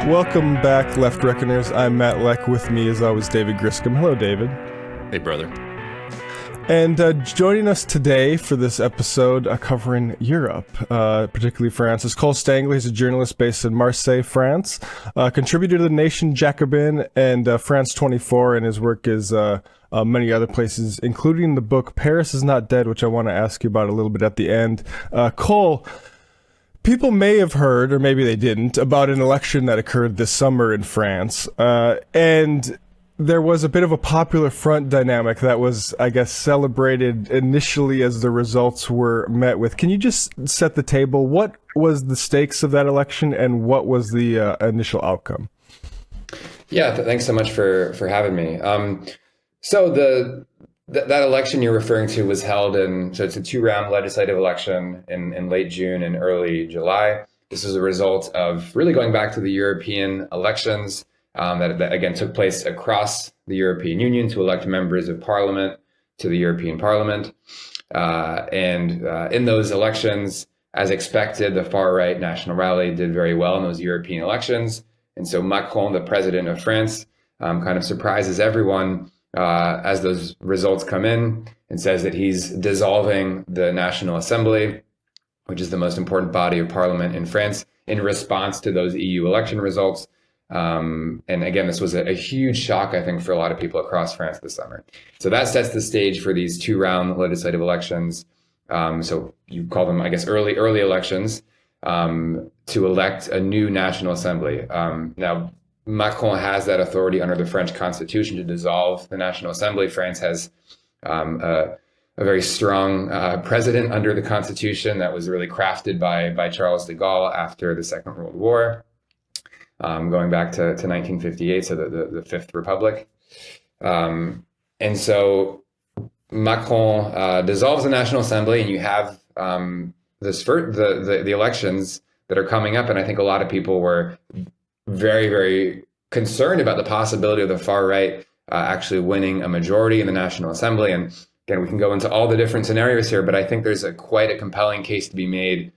Welcome back, Left Reckoners. I'm Matt Leck. With me, as always, David Griscom. Hello, David. Hey, brother. And joining us today for this episode covering Europe, particularly France, is Cole Stangler. He's a journalist based in Marseille, France, contributor to The Nation, Jacobin, and France 24, and his work is many other places, including the book Paris is Not Dead, which I want to ask you about a little bit at the end. Cole, people may have heard, or maybe they didn't, about an election that occurred this summer in France, and there was a bit of a popular front dynamic that was, I guess, celebrated initially as the results were met with. Can you just set the table? What was the stakes of that election, and what was the initial outcome? Yeah, thanks so much for having me. So that election you're referring to was held so it's a two-round legislative election in late June and early July. This is a result of really going back to the European elections that again took place across the European Union to elect members of parliament to the European Parliament. And in those elections, as expected, the far-right National Rally did very well in those European elections. And so Macron, the president of France, kind of surprises everyone as those results come in and says that he's dissolving the National Assembly, which is the most important body of parliament in France, in response to those EU election results. And again, this was a huge shock, I think, for a lot of people across France this summer. So that sets the stage for these two-round legislative elections. So you call them, I guess, early elections to elect a new National Assembly. Now, Macron has that authority under the French Constitution to dissolve the National Assembly. France has a very strong president under the Constitution that was really crafted by Charles de Gaulle after the Second World War. Going back to 1958, so the Fifth Republic. And so Macron dissolves the National Assembly, and you have the elections that are coming up. And I think a lot of people were very, very concerned about the possibility of the far right actually winning a majority in the National Assembly. And again, we can go into all the different scenarios here, but I think there's quite a compelling case to be made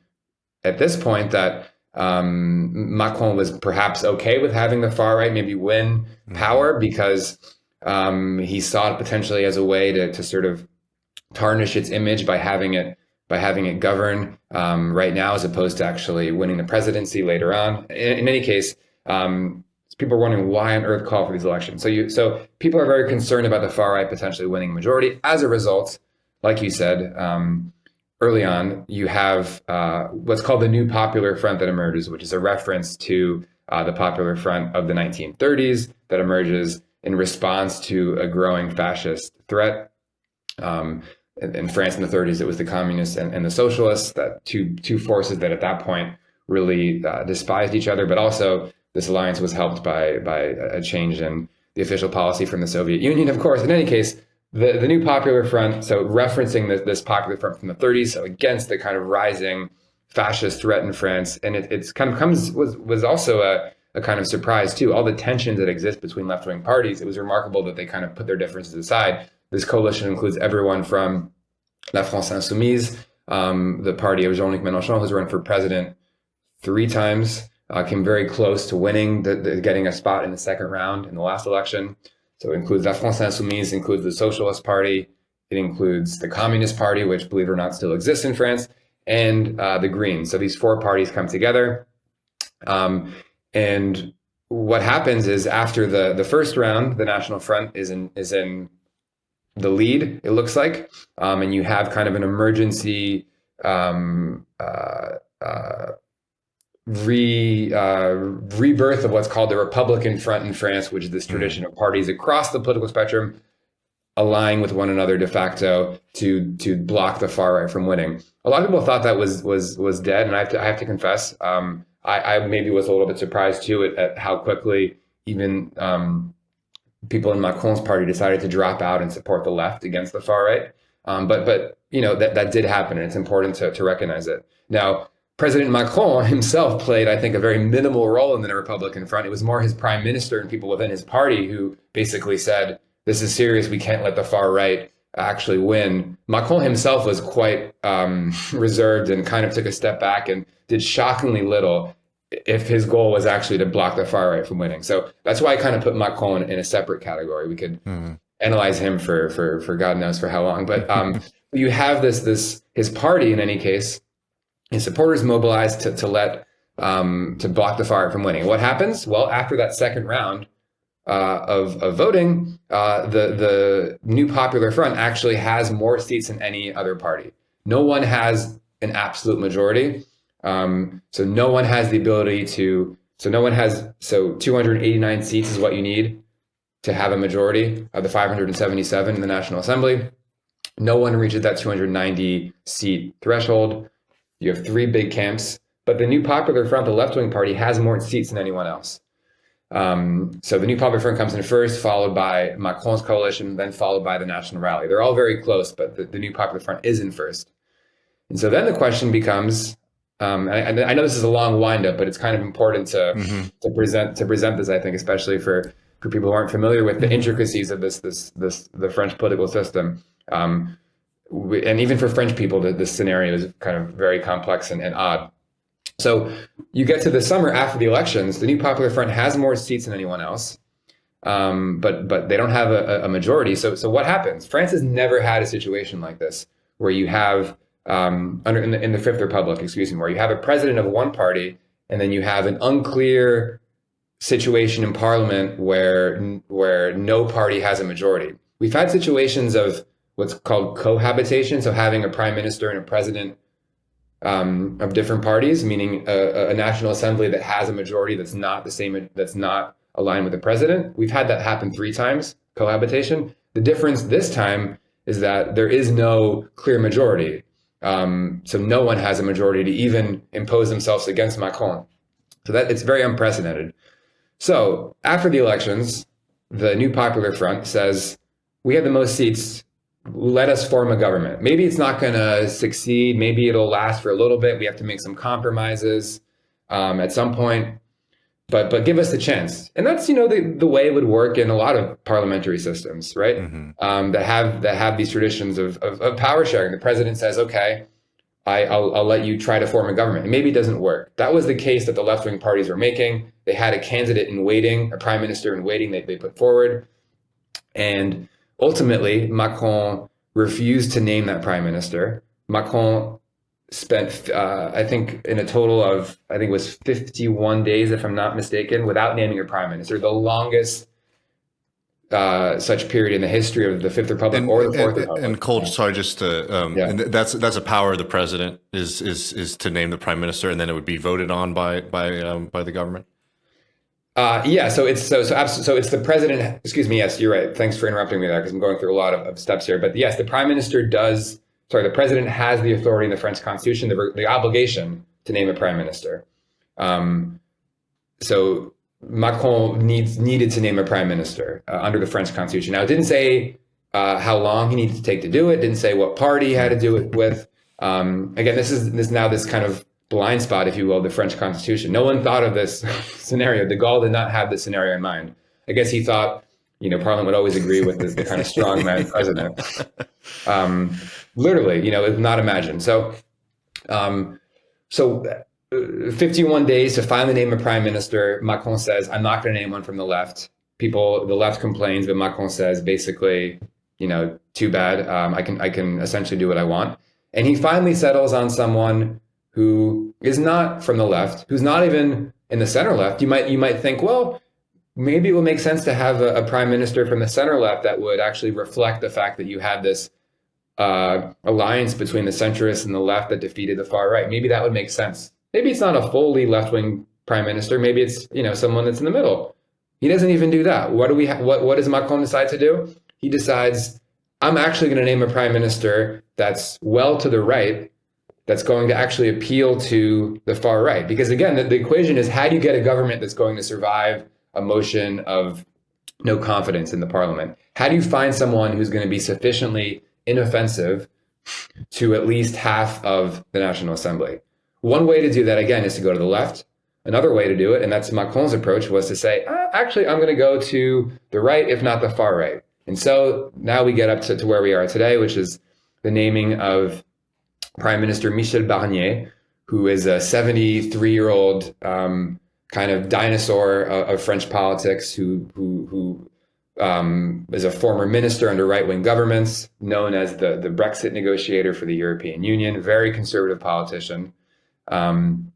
at this point that Macron was perhaps okay with having the far right maybe win power because he saw it potentially as a way to sort of tarnish its image by having it govern right now, as opposed to actually winning the presidency later on. In any case, people are wondering why on earth call for these elections. So people are very concerned about the far right potentially winning a majority. As a result, like you said, early on, you have what's called the New Popular Front that emerges, which is a reference to the Popular Front of the 1930s that emerges in response to a growing fascist threat. In France in the 30s, it was the communists and the socialists, that two forces that at that point really despised each other. But also, this alliance was helped by a change in the official policy from the Soviet Union, of course. In any case, the New Popular Front, so referencing this Popular Front from the 30s, so against the kind of rising fascist threat in France, and it's kind of was also a kind of surprise too. All the tensions that exist between left-wing parties, it was remarkable that they kind of put their differences aside. This coalition includes everyone from La France Insoumise, the party of Jean-Luc Mélenchon, who's run for president 3 times, came very close to winning, getting a spot in the second round in the last election. So it includes La France Insoumise, includes the Socialist Party, it includes the Communist Party, which, believe it or not, still exists in France, and the Greens. So these 4 parties come together. And what happens is after the first round, the National Front is in the lead, it looks like, and you have kind of an emergency rebirth of what's called the Republican Front in France, which is this tradition of parties across the political spectrum allying with one another de facto to block the far right from winning. A lot of people thought that was dead, and I have to confess, I maybe was a little bit surprised too at how quickly even people in Macron's party decided to drop out and support the left against the far right. But you know that did happen, and it's important to recognize it. Now, President Macron himself played, I think, a very minimal role in the Republican Front. It was more his prime minister and people within his party who basically said, this is serious, we can't let the far right actually win. Macron himself was quite reserved and kind of took a step back and did shockingly little. if his goal was actually to block the far right from winning. So that's why I kind of put Macron in a separate category. We could analyze him for God knows for how long, but you have his party in any case, his supporters mobilized to block the far right from winning. What happens? Well, after that second round of voting, the New Popular Front actually has more seats than any other party. No one has an absolute majority. So no one has the ability to, so 289 seats is what you need to have a majority of the 577 in the National Assembly. No one reaches that 290 seat threshold. You have three big camps, but the New Popular Front, the left-wing party, has more seats than anyone else. So the New Popular Front comes in first, followed by Macron's coalition, then followed by the National Rally. They're all very close, but the New Popular Front is in first. And so then the question becomes, I know this is a long windup, but it's kind of important to present this, I think, especially for people who aren't familiar with the intricacies of the French political system. And even for French people, this scenario is kind of very complex and odd. So you get to the summer after the elections, the New Popular Front has more seats than anyone else, but they don't have a majority. So what happens? France has never had a situation like this, where you have in the Fifth Republic, where you have a president of one party, and then you have an unclear situation in Parliament where no party has a majority. We've had situations of what's called cohabitation, so having a prime minister and a president of different parties, meaning a National Assembly that has a majority that's not the same, that's not aligned with the president. We've had that happen 3 times, cohabitation. The difference this time is that there is no clear majority. So no one has a majority to even impose themselves against Macron. So that it's very unprecedented. So after the elections, the New Popular Front says, we have the most seats, let us form a government. Maybe it's not going to succeed. Maybe it'll last for a little bit. We have to make some compromises at some point, but give us the chance. And that's, the way it would work in a lot of parliamentary systems, right? That have these traditions of power sharing. The president says, okay, I'll let you try to form a government. And maybe it doesn't work. That was the case that the left-wing parties were making. They had a candidate in waiting, a prime minister in waiting they put forward. And ultimately, Macron refused to name that prime minister. Macron spent, I think, in a total of, I think it was 51 days, if I'm not mistaken, without naming a prime minister, the longest such period in the history of the Fifth Republic or the Fourth Republic. And Cole, sorry, just to, and that's a power of the president is to name the prime minister, and then it would be voted on by the government. So it's the president. Excuse me. Yes, you're right. Thanks for interrupting me there, because I'm going through a lot of steps here. But yes, the the president has the authority in the French Constitution, the obligation to name a prime minister. So Macron needed to name a prime minister under the French Constitution. Now, it didn't say how long he needed to take to do it. Didn't say what party he had to do it with. Again, this is now this kind of blind spot, if you will, the French Constitution. No one thought of this scenario. De Gaulle did not have this scenario in mind. I guess he thought, Parliament would always agree with the kind of strongman president. Literally, it's not imagined. So 51 days to finally name a prime minister. Macron says, I'm not going to name one from the left. The left complains, but Macron says, basically, too bad. I can essentially do what I want. And he finally settles on someone who is not from the left, who's not even in the center left. You might think, well, maybe it will make sense to have a prime minister from the center left that would actually reflect the fact that you had this alliance between the centrists and the left that defeated the far right. Maybe that would make sense. Maybe it's not a fully left-wing prime minister. Maybe it's someone that's in the middle. He doesn't even do that. What does Macron decide to do? He decides, I'm actually going to name a prime minister that's well to the right, that's going to actually appeal to the far right. Because again, the equation is, how do you get a government that's going to survive a motion of no confidence in the parliament? How do you find someone who's going to be sufficiently inoffensive to at least half of the National Assembly? One way to do that, again, is to go to the left. Another way to do it, and that's Macron's approach, was to say, actually, I'm going to go to the right, if not the far right. And so now we get up to where we are today, which is the naming of Prime Minister Michel Barnier, who is a 73-year-old kind of dinosaur of French politics, who is a former minister under right-wing governments, known as the Brexit negotiator for the European Union, very conservative politician. And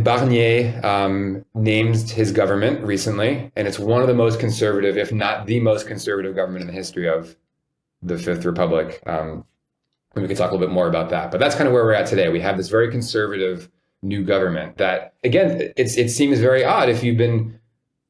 Barnier named his government recently, and it's one of the most conservative, if not the most conservative government in the history of the Fifth Republic. And we could talk a little bit more about that. But that's kind of where we're at today. We have this very conservative new government that, again, it seems very odd if you've been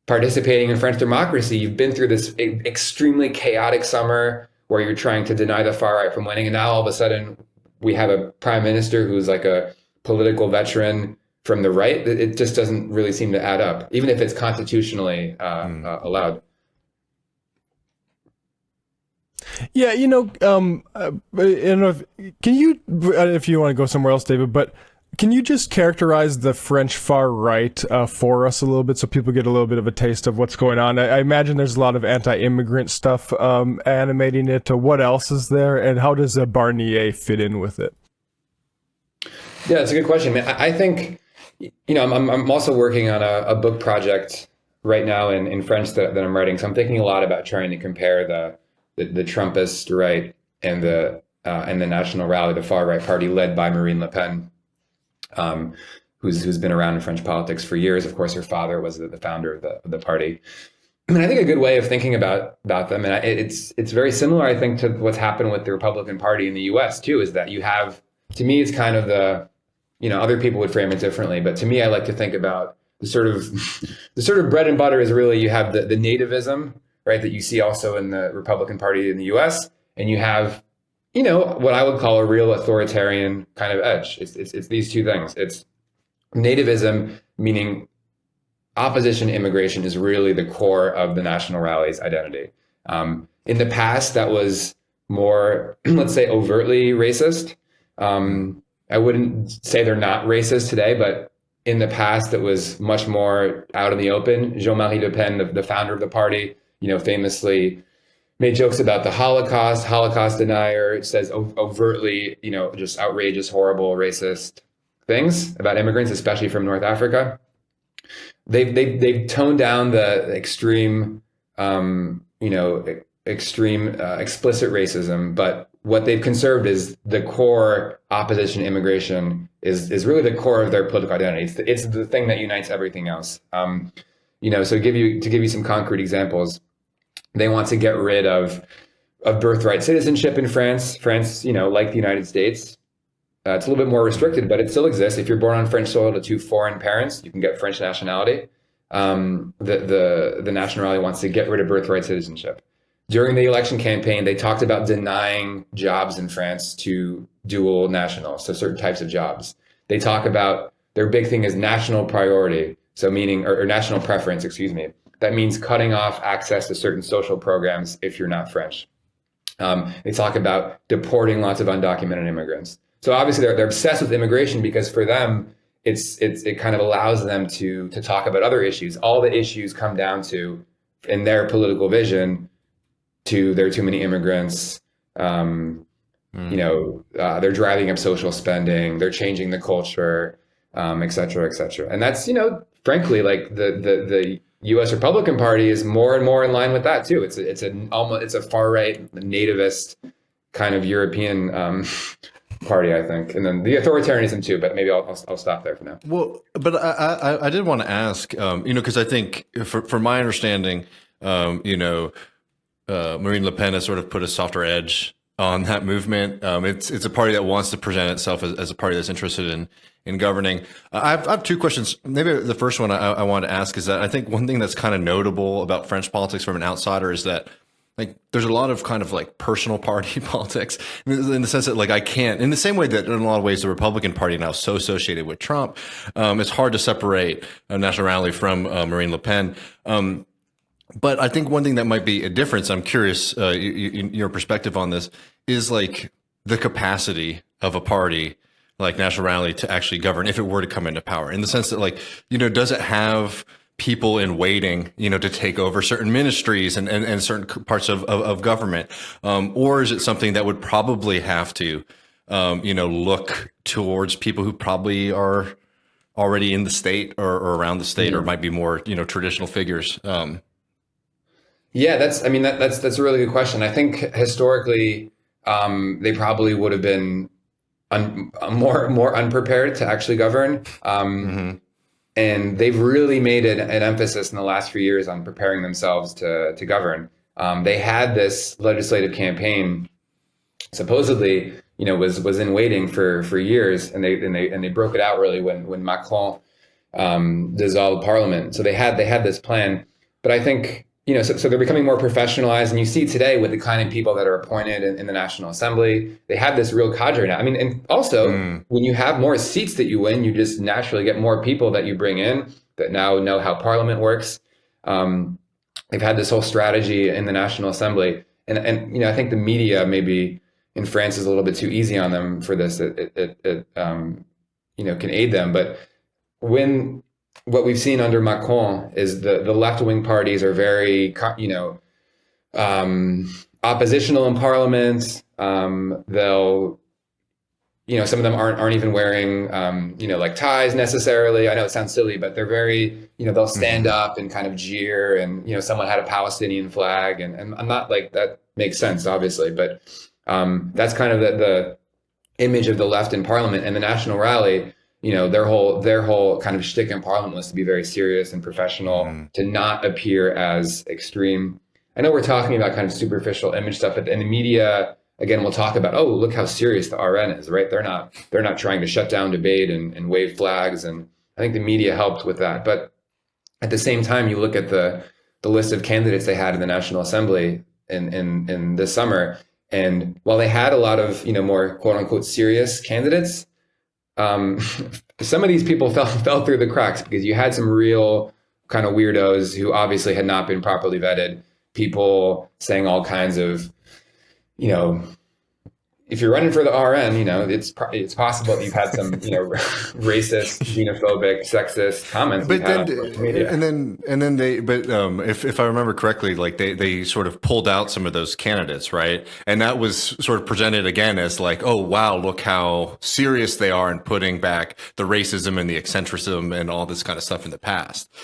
participating in French democracy. You've been through this extremely chaotic summer where you're trying to deny the far right from winning. And now all of a sudden we have a prime minister who's like a political veteran from the right. It just doesn't really seem to add up, even if it's constitutionally allowed. Yeah, can you, if you want to go somewhere else, David, but can you just characterize the French far right for us a little bit so people get a little bit of a taste of what's going on? I imagine there's a lot of anti-immigrant stuff animating it. What else is there, and how does Barnier fit in with it? Yeah, that's a good question. I think, I'm also working on a book project right now in French that I'm writing. So I'm thinking a lot about trying to compare the Trumpist right and the National Rally, the far right party led by Marine Le Pen, who's been around in French politics for years. Of course, her father was the founder of the party. I think a good way of thinking about them, and it's very similar, I think, to what's happened with the Republican Party in the U.S. too, is that you have, to me, it's kind of other people would frame it differently, but to me, I like to think about the sort of bread and butter is really you have the nativism, right, that you see also in the Republican Party in the U.S., and you have, what I would call a real authoritarian kind of edge. It's these two things. It's nativism, meaning opposition to immigration is really the core of the National Rally's identity. In the past, that was more, let's say, overtly racist. I wouldn't say they're not racist today, but in the past, it was much more out in the open. Jean-Marie Le Pen, the founder of the party, famously made jokes about the Holocaust denier. It says overtly, just outrageous, horrible, racist things about immigrants, especially from North Africa. They've toned down the extreme, explicit racism, but what they've conserved is the core opposition to immigration is really the core of their political identity. It's the thing that unites everything else. So to give you some concrete examples, they want to get rid of birthright citizenship in France. France, like the United States, it's a little bit more restricted, but it still exists. If you're born on French soil to two foreign parents, you can get French nationality. The National Rally wants to get rid of birthright citizenship. During the election campaign, they talked about denying jobs in France to dual nationals, so certain types of jobs. They talk about their big thing is national priority, so meaning or national preference, excuse me. That means cutting off access to certain social programs if you're not French. They talk about deporting lots of undocumented immigrants. So obviously they're obsessed with immigration because for them, it kind of allows them to talk about other issues. All the issues come down to, in their political vision, to there are too many immigrants. They're driving up social spending. They're changing the culture, et cetera, et cetera. And that's, frankly, like the U.S. Republican Party is more and more in line with that too. It's a far right nativist kind of European party, I think, and then the authoritarianism too. But maybe I'll stop there for now. Well, but I did want to ask, because I think for my understanding, Marine Le Pen has sort of put a softer edge on that movement. It's a party that wants to present itself as a party that's interested in governing. I have two questions. Maybe the first one I want to ask is that I think one thing that's kind of notable about French politics from an outsider is that there's a lot of kind of personal party politics in the sense that I can't, in the same way that in a lot of ways the Republican Party now is so associated with Trump, it's hard to separate a National Rally from Marine Le Pen. But I think one thing that might be a difference, I'm curious your perspective on this, is the capacity of a party like National Rally to actually govern if it were to come into power, in the sense that does it have people in waiting, to take over certain ministries and certain parts of government? Or is it something that would probably have to look towards people who probably are already in the state or around the state, or might be more, traditional figures? Yeah, that's a really good question. I think historically, they probably would have been more unprepared to actually govern. And they've really made an emphasis in the last few years on preparing themselves to govern. They had this legislative campaign, supposedly, was in waiting for years, and they broke it out really when Macron dissolved parliament. So they had this plan, but I think so they're becoming more professionalized, and you see today with the kind of people that are appointed in the National Assembly, they have this real cadre now. I mean, and also when you have more seats that you win, you just naturally get more people that you bring in that now know how Parliament works. They've had this whole strategy in the National Assembly, and I think the media maybe in France is a little bit too easy on them for this. It can aid them, but what we've seen under Macron is the left-wing parties are very, oppositional in parliament. They'll, some of them aren't even wearing, like ties necessarily. I know it sounds silly, but they're very, they'll stand up and kind of jeer, and, someone had a Palestinian flag, and I'm not like, that makes sense, obviously, but that's kind of the image of the left in parliament. And the National Rally, their whole kind of shtick in parliament was to be very serious and professional, to not appear as extreme. I know we're talking about kind of superficial image stuff, but in the media, again, we'll talk about, oh, look how serious the RN is, right? They're not trying to shut down debate and wave flags. And I think the media helped with that. But at the same time, you look at the list of candidates they had in the National Assembly in this summer. And while they had a lot of, more quote unquote serious candidates, some of these people fell through the cracks, because you had some real kind of weirdos who obviously had not been properly vetted, people saying all kinds of, if you're running for the RN, it's possible that you've had some, racist, xenophobic, sexist comments. But if I remember correctly, like they sort of pulled out some of those candidates, right? And that was sort of presented again as like, oh wow, look how serious they are in putting back the racism and the eccentricism and all this kind of stuff in the past.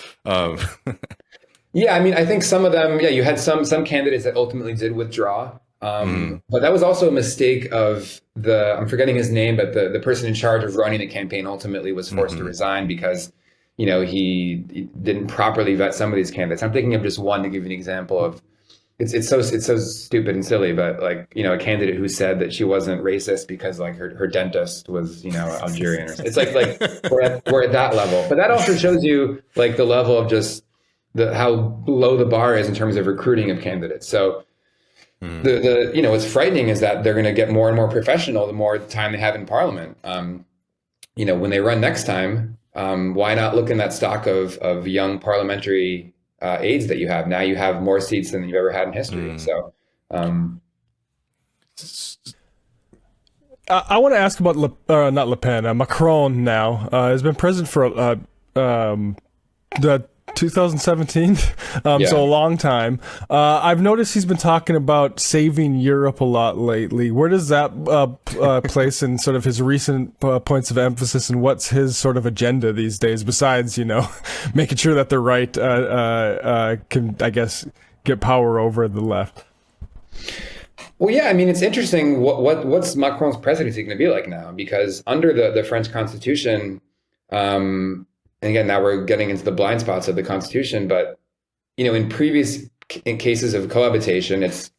Yeah, I mean, I think some of them, you had some candidates that ultimately did withdraw. But that was also a mistake of I'm forgetting his name, but the person in charge of running the campaign ultimately was forced to resign because, he didn't properly vet some of these candidates. I'm thinking of just one to give you an example of, it's so stupid and silly, but like, a candidate who said that she wasn't racist because like her dentist was, Algerian or something. It's like we're at that level, but that also shows you like the level of just how low the bar is in terms of recruiting of candidates. So, what's frightening is that they're going to get more and more professional the more time they have in parliament. When they run next time, why not look in that stock of young parliamentary aides that you have? Now you have more seats than you've ever had in history. So, I want to ask about not Le Pen, Macron. Now has been president for the 2017, so a long time. I've noticed he's been talking about saving Europe a lot lately. Where does that place in sort of his recent points of emphasis, and what's his sort of agenda these days, besides, making sure that the right can, I guess, get power over the left? Well, yeah, I mean, it's interesting what's Macron's presidency going to be like now, because under the French Constitution, and again, now we're getting into the blind spots of the Constitution, but in previous cases of cohabitation, let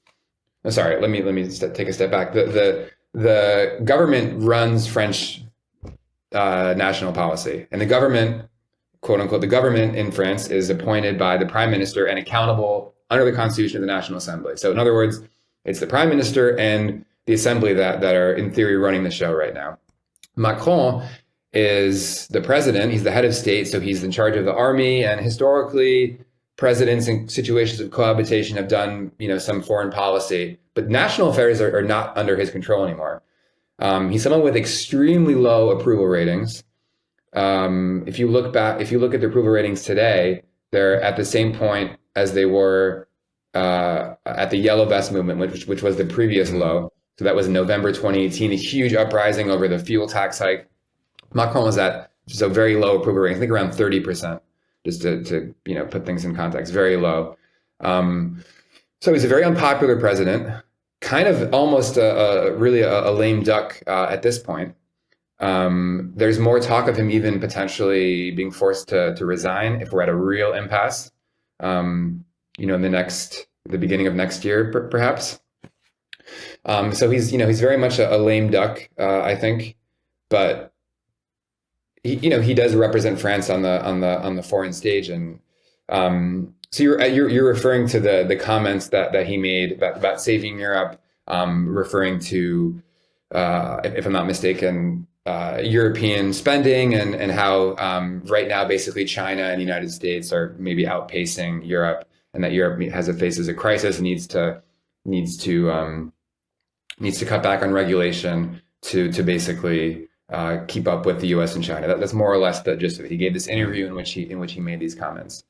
me take a step back. The government runs French national policy, and the government, quote unquote, the government in France is appointed by the prime minister and accountable under the Constitution of the National Assembly. So in other words, it's the prime minister and the assembly that are in theory running the show right now. Macron is the president. He's the head of state, so he's in charge of the army. And historically, presidents in situations of cohabitation have done, some foreign policy, but national affairs are not under his control anymore. He's someone with extremely low approval ratings. If you look at the approval ratings today, they're at the same point as they were at the Yellow Vest movement, which was the previous low. So that was in November 2018, a huge uprising over the fuel tax hike. Macron was at just a very low approval rating, I think around 30%, just to put things in context, very low. So he's a very unpopular president, kind of almost really a lame duck at this point. There's more talk of him even potentially being forced to resign if we're at a real impasse, in the beginning of next year, perhaps. So he's very much a lame duck, I think, but he does represent France on the foreign stage, and so you're referring to the comments that he made about saving Europe, referring to, if I'm not mistaken, European spending and how right now basically China and the United States are maybe outpacing Europe, and that Europe faces a crisis and needs to cut back on regulation to basically keep up with the U.S. and China. That's more or less the gist of it. He gave this interview in which he made these comments.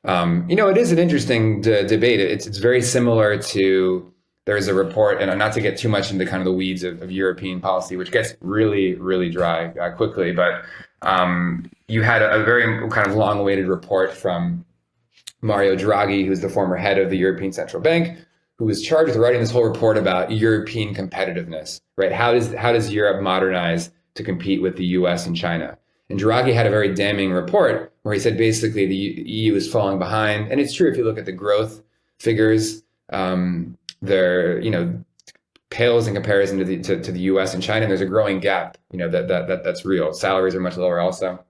It is an interesting debate. It's very similar to, there's a report, and not to get too much into kind of the weeds of European policy, which gets really, really dry quickly, but you had a very kind of long-awaited report from Mario Draghi, who's the former head of the European Central Bank, who was charged with writing this whole report about European competitiveness, right? How does Europe modernize to compete with the US and China? And Draghi had a very damning report where he said basically the EU is falling behind. And it's true, if you look at the growth figures, they're, pales in comparison to the US and China. And there's a growing gap, that's real. Salaries are much lower also.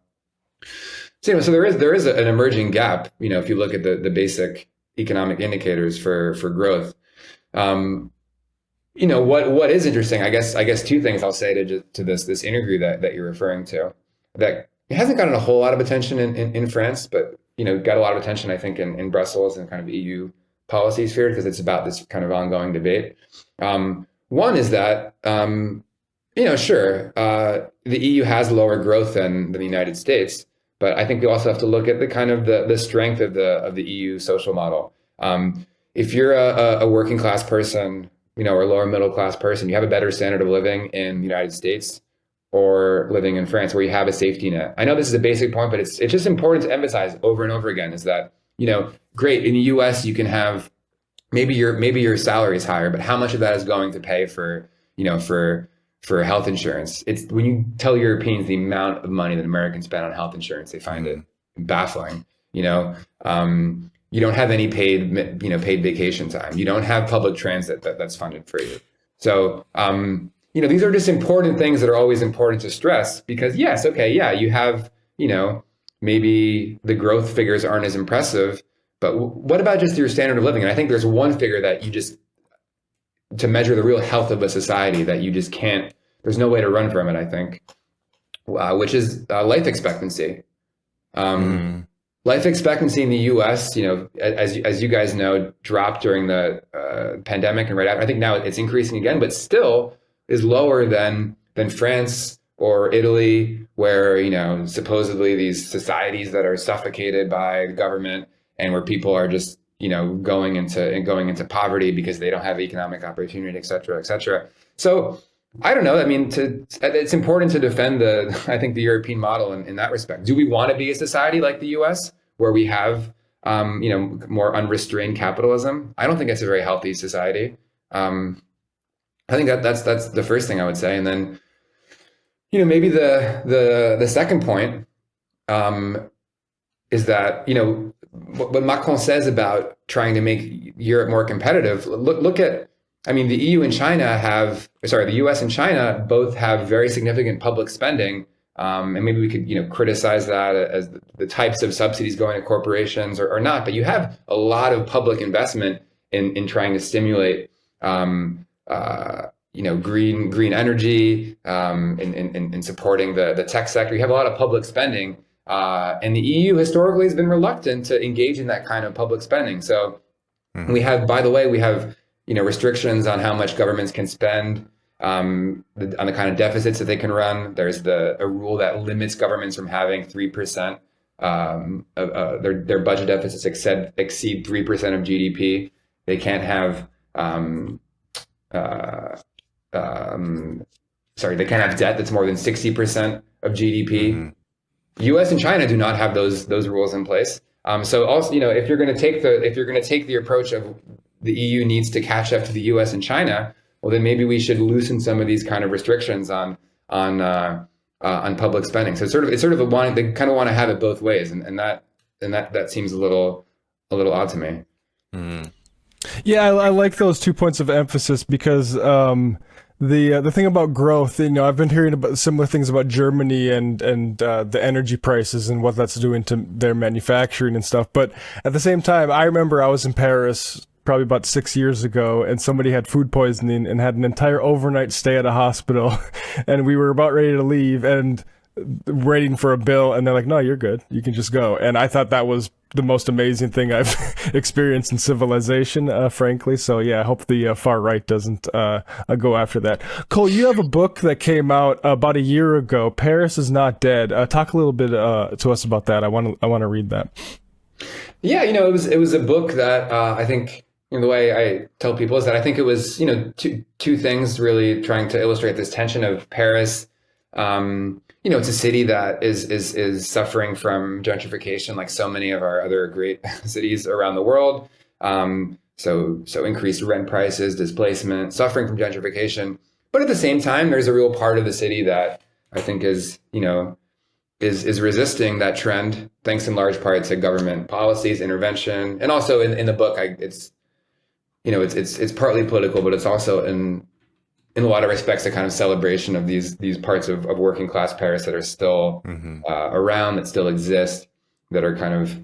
So there is an emerging gap, if you look at the basic economic indicators for growth. What is interesting, I guess two things I'll say to this interview that you're referring to, that it hasn't gotten a whole lot of attention in France, but got a lot of attention, I think, in Brussels and kind of EU policy sphere, because it's about this kind of ongoing debate. One is that sure, the EU has lower growth than the United States, but I think we also have to look at the kind of the strength of the EU social model. If you're a working class person, or lower middle class person, you have a better standard of living in the United States or living in France, where you have a safety net. I know this is a basic point, but it's just important to emphasize over and over again, is that, great, in the US you can have maybe your salary is higher, but how much of that is going to pay for health insurance? It's when you tell Europeans the amount of money that Americans spend on health insurance, they find it baffling. You don't have any paid vacation time. You don't have public transit that's funded for you. So, these are just important things that are always important to stress, because yes, okay, yeah, you have, maybe the growth figures aren't as impressive, but what about just your standard of living? And I think there's one figure that to measure the real health of a society, that you just can't, there's no way to run from it, I think, which is life expectancy. Life expectancy in the U.S., as you guys know, dropped during the pandemic and right after. I think now it's increasing again, but still is lower than France or Italy, where supposedly these societies that are suffocated by the government, and where people are just going into poverty because they don't have economic opportunity, et cetera, et cetera. So I don't know. I mean, it's important to defend I think the European model in that respect. Do we want to be a society like the U.S. where we have, more unrestrained capitalism? I don't think it's a very healthy society. I think that's the first thing I would say, and then, maybe the second point is that what Macron says about trying to make Europe more competitive. Look at. I mean, the EU and the US and China both have very significant public spending. And maybe we could, criticize that as the types of subsidies going to corporations or not. But you have a lot of public investment in trying to stimulate, green energy, in supporting the tech sector. You have a lot of public spending. And the EU historically has been reluctant to engage in that kind of public spending. So we have, by the way, restrictions on how much governments can spend, on the kind of deficits that they can run. There's a rule that limits governments from having 3% of their budget deficits exceed 3% of GDP. They can't have they can't have debt that's more than 60% of GDP. U.S. and China do not have those rules in place. So also, if you're going to take the approach of the EU needs to catch up to the U.S. and China, well, then maybe we should loosen some of these kind of restrictions on public spending. So it's sort of they kind of want to have it both ways, and that seems a little odd to me. Mm. Yeah, I like those 2 points of emphasis because the thing about growth, I've been hearing about similar things about Germany and the energy prices and what that's doing to their manufacturing and stuff. But at the same time, I remember I was in Paris probably about 6 years ago, and somebody had food poisoning and had an entire overnight stay at a hospital, and we were about ready to leave and waiting for a bill, and they're like, "No, you're good. You can just go." And I thought that was the most amazing thing I've experienced in civilization, frankly. So yeah, I hope the far right doesn't go after that. Cole, you have a book that came out about a year ago. Paris is Not Dead. Talk a little bit to us about that. I want to read that. Yeah, it was a book that I think. The way I tell people is that I think it was, two things really trying to illustrate this tension of Paris. It's a city that is suffering from gentrification, like so many of our other great cities around the world. So increased rent prices, displacement, suffering from gentrification. But at the same time, there's a real part of the city that I think is resisting that trend, thanks in large part to government policies, intervention, and also in the book, it's partly political, but it's also in a lot of respects a kind of celebration of these parts of working class Paris that are still around, that still exist, that are kind of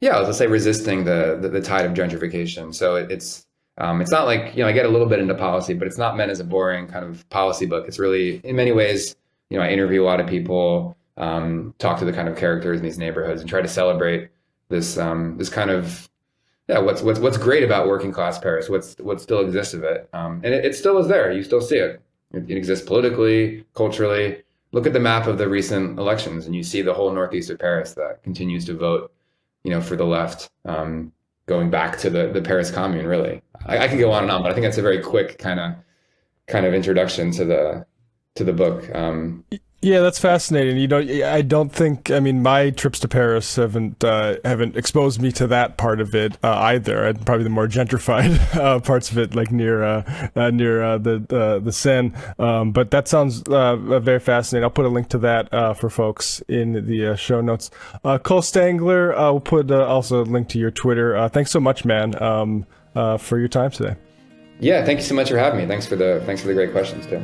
let's say resisting the tide of gentrification. So it's not like I get a little bit into policy, but it's not meant as a boring kind of policy book. It's really, in many ways, I interview a lot of people, talk to the kind of characters in these neighborhoods, and try to celebrate this kind of what's great about working class Paris, what still exists of it, and it still is there. You still see it. It exists politically, culturally. Look at the map of the recent elections, and you see the whole northeast of Paris that continues to vote, for the left, going back to the Paris Commune. Really, I could go on and on, but I think that's a very quick kind of introduction to the book. Yeah, that's fascinating. I don't think, my trips to Paris haven't exposed me to that part of it either. And probably the more gentrified parts of it, like near the Seine. But that sounds very fascinating. I'll put a link to that for folks in the show notes. Cole Stangler, we'll put also a link to your Twitter. Thanks so much, man, for your time today. Yeah, thank you so much for having me. Thanks for the great questions too.